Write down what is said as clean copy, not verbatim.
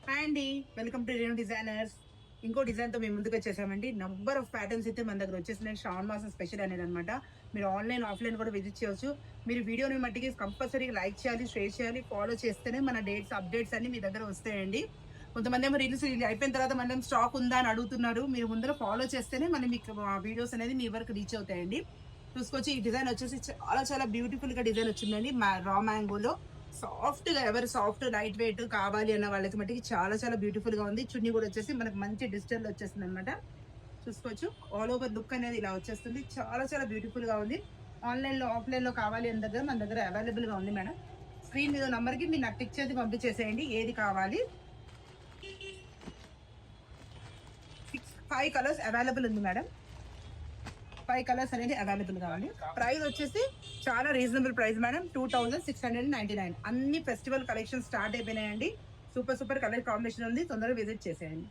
Hi అండి, welcome to Renu designers. ఇంకో డిజైన్తో మేము ముందుకు వచ్చేసామండి. నంబర్ ఆఫ్ ప్యాటర్న్స్ అయితే మన దగ్గర వచ్చేసినాయి. శ్రావణ మాసం స్పెషల్ అనేది అనమాట. మీరు ఆన్లైన్ ఆఫ్లైన్ కూడా విజిట్ చేయవచ్చు. మీరు వీడియోని మట్టికి కంపల్సరీగా లైక్ చేయాలి, షేర్ చేయాలి, ఫాలో చేస్తేనే మన డేట్స్ అప్డేట్స్ అన్ని మీ దగ్గర వస్తాయండి. కొంతమంది ఏమో రీల్స్ అయిపోయిన తర్వాత మనం స్టాక్ ఉందా అని అడుగుతున్నారు. మీరు ముందర ఫాలో చేస్తేనే మన మీకు వీడియోస్ అనేది మీ వరకు రీచ్ అవుతాయండి. చూసుకోవచ్చు, ఈ డిజైన్ వచ్చేసి చాలా చాలా బ్యూటిఫుల్ గా డిజైన్ వచ్చిందండి. రా మ్యాంగోలో సాఫ్ట్ గా, ఎవరు సాఫ్ట్ లైట్ వెయిట్ కావాలి అన్న వాళ్ళకి మట్టికి చాలా చాలా బ్యూటిఫుల్ గా ఉంది. చున్నీ కూడా వచ్చేసి మనకి మంచి డిజిటల్ వచ్చేస్తుంది అనమాట. చూసుకోవచ్చు, ఆల్ ఓవర్ లుక్ అనేది ఇలా వచ్చేస్తుంది. చాలా చాలా బ్యూటిఫుల్ గా ఉంది. ఆన్లైన్ లో ఆఫ్లైన్ లో కావాలి అన్న దగ్గర మన దగ్గర అవైలబుల్ గా ఉంది మేడం. స్క్రీన్ మీద నంబర్ కి మీరు నాకు పిక్ చేసి పంపించేసేయండి ఏది కావాలి. 5 కలర్స్ అవైలబుల్ ఉంది మేడం. 5 కలర్స్ అనేది అవైలబుల్ గా ఉంది. ప్రైస్ వచ్చేసి చాలా రీజనబుల్ ప్రైస్ మేడం, 2699. అన్ని ఫెస్టివల్ కలెక్షన్ స్టార్ట్ అయిపోయినాయండి. సూపర్ సూపర్ కలర్ కాంబినేషన్ ఉంది. తొందరగా విజిట్ చేసేయండి.